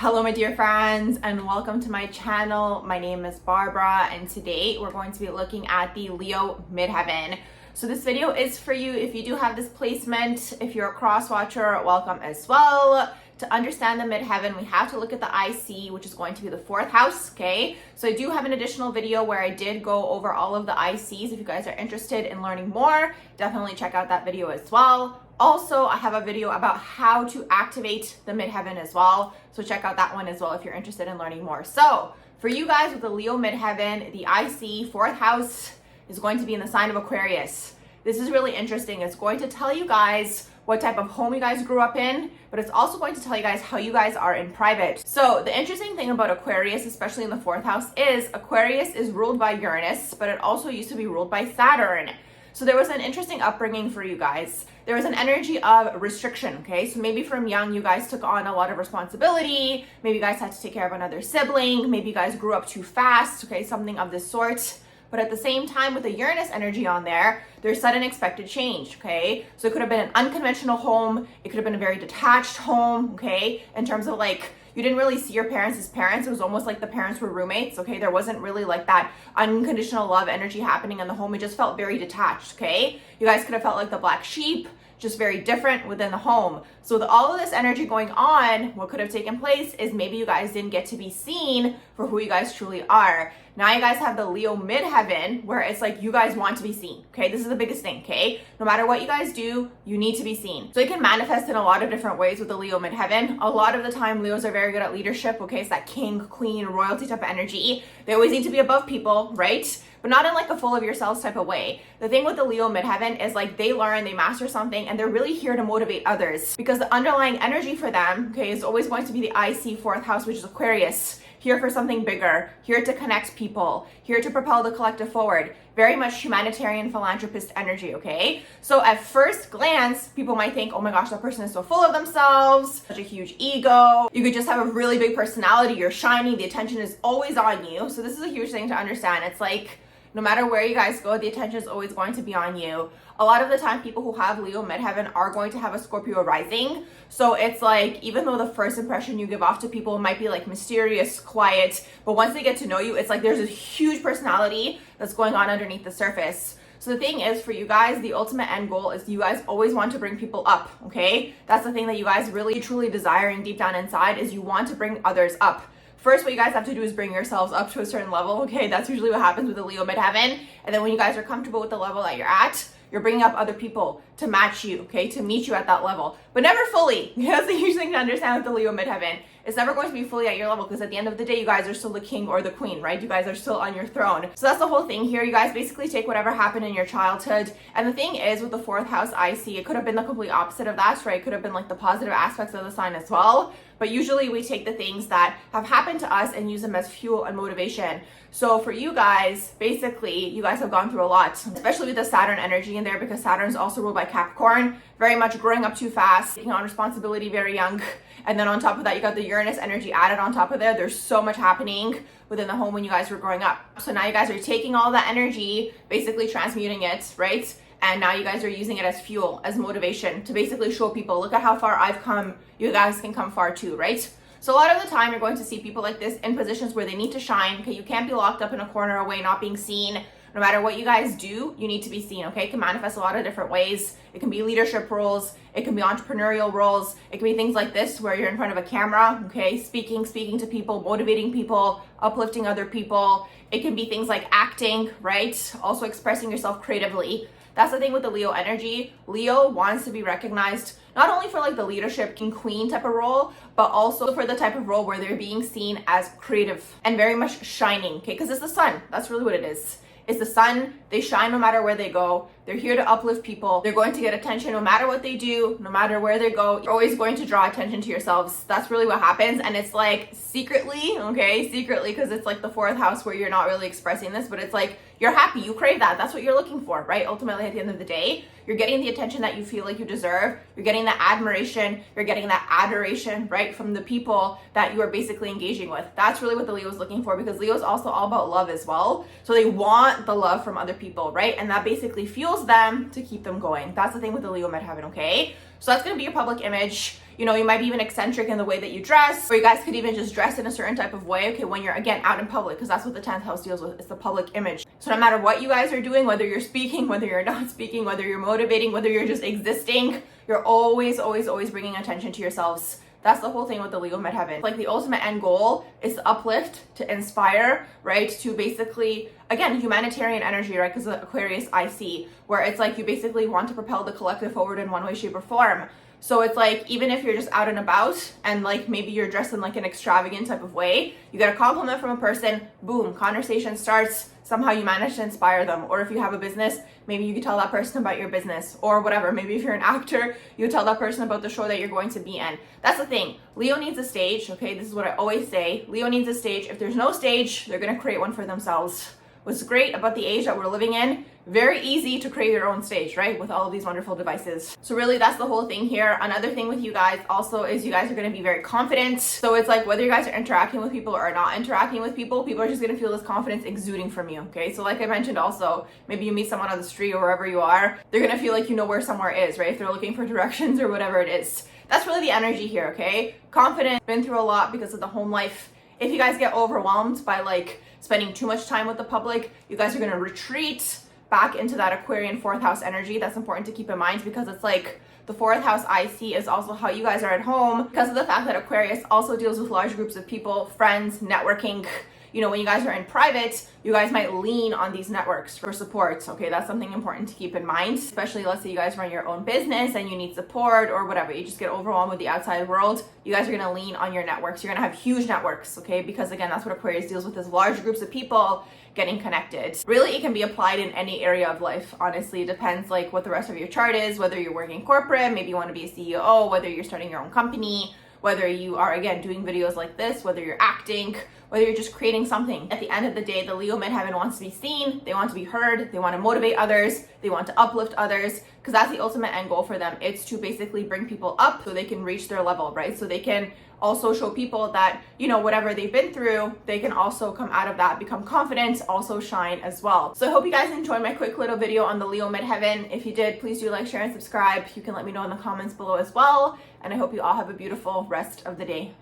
Hello my dear friends and welcome to my channel. My name is Barbara and today we're going to be looking at the Leo Midheaven. So this video is for you if you do have this placement. If you're a cross watcher, welcome as well. To understand the Midheaven, we have to look at the IC, which is going to be the fourth house, okay? So I do have an additional video where I did go over all of the ICs. If you guys are interested in learning more, definitely check out that video as well. Also, I have a video about how to activate the Midheaven as well. So check out that one as well if you're interested in learning more. So for you guys with the Leo Midheaven, the IC fourth house is going to be in the sign of Aquarius. This is really interesting. It's going to tell you guys what type of home you guys grew up in, but it's also going to tell you guys how you guys are in private. So the interesting thing about Aquarius, especially in the fourth house, is Aquarius is ruled by Uranus, but it also used to be ruled by Saturn. So there was an interesting upbringing for you guys. There was an energy of restriction, okay? So maybe from young, you guys took on a lot of responsibility. Maybe you guys had to take care of another sibling. Maybe you guys grew up too fast, okay? Something of this sort. But at the same time, with the Uranus energy on there, there's sudden expected change, okay? So it could have been an unconventional home. It could have been a very detached home, okay? In terms of like, you didn't really see your parents as parents. It was almost like the parents were roommates, okay? There wasn't really like that unconditional love energy happening in the home. It just felt very detached, okay? You guys could have felt like the black sheep, just very different within the home. So with all of this energy going on, what could have taken place is maybe you guys didn't get to be seen for who you guys truly are. Now you guys have the Leo Midheaven where it's like you guys want to be seen, okay? This is the biggest thing, okay? No matter what you guys do, you need to be seen. So it can manifest in a lot of different ways with the Leo Midheaven. A lot of the time, Leos are very good at leadership, okay? It's that king, queen, royalty type of energy. They always need to be above people, right? But not in like a full of yourselves type of way. The thing with the Leo Midheaven is like they learn, they master something, and they're really here to motivate others because the underlying energy for them, okay, is always going to be the IC fourth house, which is Aquarius. Here for something bigger, here to connect people, here to propel the collective forward. Very much humanitarian philanthropist energy, okay? So at first glance, people might think, oh my gosh, that person is so full of themselves, such a huge ego. You could just have a really big personality, you're shining, the attention is always on you. So this is a huge thing to understand. It's like, no matter where you guys go, the attention is always going to be on you. A lot of the time, people who have Leo Midheaven are going to have a Scorpio rising. So it's like, even though the first impression you give off to people might be like mysterious, quiet, but once they get to know you, it's like there's a huge personality that's going on underneath the surface. So the thing is, for you guys, the ultimate end goal is you guys always want to bring people up, okay? That's the thing that you guys really, truly desiring deep down inside is you want to bring others up. First, what you guys have to do is bring yourselves up to a certain level, okay? That's usually what happens with the Leo Midheaven. And then when you guys are comfortable with the level that you're at, you're bringing up other people to match you, okay? To meet you at that level, but never fully. That's the huge thing to understand with the Leo Midheaven. It's never going to be fully at your level because at the end of the day, you guys are still the king or the queen, right? You guys are still on your throne. So that's the whole thing here. You guys basically take whatever happened in your childhood. And the thing is with the fourth house IC, it could have been the complete opposite of that, right? It could have been like the positive aspects of the sign as well. But usually we take the things that have happened to us and use them as fuel and motivation. So for you guys, basically, you guys have gone through a lot, especially with the Saturn energy in there because Saturn is also ruled by Capricorn, very much growing up too fast, taking on responsibility very young. And then on top of that, you got the Uranus energy added on top of there. There's so much happening within the home when you guys were growing up. So now you guys are taking all that energy, basically transmuting it, right? And now you guys are using it as fuel, as motivation to basically show people, look at how far I've come. You guys can come far too, right? So a lot of the time you're going to see people like this in positions where they need to shine. Okay, you can't be locked up in a corner away, not being seen. No matter what you guys do, you need to be seen, okay? It can manifest a lot of different ways. It can be leadership roles. It can be entrepreneurial roles. It can be things like this where you're in front of a camera, okay? Speaking to people, motivating people, uplifting other people. It can be things like acting, right? Also expressing yourself creatively. That's the thing with the Leo energy. Leo wants to be recognized not only for like the leadership king queen type of role, but also for the type of role where they're being seen as creative and very much shining, okay? Because it's the sun. That's really what it is. It's the sun. They shine no matter where they go. They're here to uplift people. They're going to get attention no matter what they do, no matter where they go. You're always going to draw attention to yourselves. That's really what happens. And it's like secretly, okay? Secretly, because it's like the fourth house where you're not really expressing this, but it's like you're happy. You crave that. That's what you're looking for, right? Ultimately, at the end of the day, you're getting the attention that you feel like you deserve. You're getting that admiration. You're getting that adoration, right? From the people that you are basically engaging with. That's really what the Leo is looking for because Leo is also all about love as well. So they want the love from other people, right? And that basically fuels them to keep them going. That's the thing with the Leo Midheaven, okay? So that's going to be your public image. You know, you might be even eccentric in the way that you dress, or you guys could even just dress in a certain type of way, okay, when you're, again, out in public, because that's what the 10th house deals with. It's the public image. So no matter what you guys are doing, whether you're speaking, whether you're not speaking, whether you're motivating, whether you're just existing, you're always bringing attention to yourselves. That's the whole thing with the Leo midheaven. Like the ultimate end goal is to uplift, to inspire, right? To basically, again, humanitarian energy, right? Because Aquarius I see, where it's like you basically want to propel the collective forward in one way, shape, or form. So it's like, even if you're just out and about and like maybe you're dressed in like an extravagant type of way, you get a compliment from a person, boom, conversation starts, somehow you manage to inspire them. Or if you have a business, maybe you could tell that person about your business or whatever. Maybe if you're an actor, you tell that person about the show that you're going to be in. That's the thing. Leo needs a stage, okay? This is what I always say. Leo needs a stage. If there's no stage, they're going to create one for themselves. What's great about the age that we're living in, very easy to create your own stage, right? With all of these wonderful devices. So really that's the whole thing here. Another thing with you guys also is you guys are going to be very confident. So it's like whether you guys are interacting with people or not interacting with people, people are just going to feel this confidence exuding from you, okay? So like I mentioned also, maybe you meet someone on the street or wherever you are, they're going to feel like you know where somewhere is, right? If they're looking for directions or whatever it is. That's really the energy here, okay? Confident, been through a lot because of the home life. If you guys get overwhelmed by like spending too much time with the public, you guys are going to retreat back into that Aquarian 4th house energy. That's important to keep in mind because it's like the 4th house I see is also how you guys are at home because of the fact that Aquarius also deals with large groups of people, friends, networking. You know, when you guys are in private, you guys might lean on these networks for support. Okay, that's something important to keep in mind, especially let's say you guys run your own business and you need support or whatever. You just get overwhelmed with the outside world. You guys are going to lean on your networks. You're going to have huge networks, okay? Because again, that's what Aquarius deals with, is large groups of people getting connected. Really, it can be applied in any area of life. Honestly, it depends like what the rest of your chart is, whether you're working corporate, maybe you want to be a CEO, whether you're starting your own company, whether you are, again, doing videos like this, whether you're acting, whether you're just creating something. At the end of the day, the Leo midheaven wants to be seen, they want to be heard, they want to motivate others, they want to uplift others, because that's the ultimate end goal for them. It's to basically bring people up so they can reach their level, right? So they can also show people that, you know, whatever they've been through, they can also come out of that, become confident, also shine as well. So I hope you guys enjoyed my quick little video on the Leo midheaven. If you did, please do like, share, and subscribe. You can let me know in the comments below as well. And I hope you all have a beautiful rest of the day.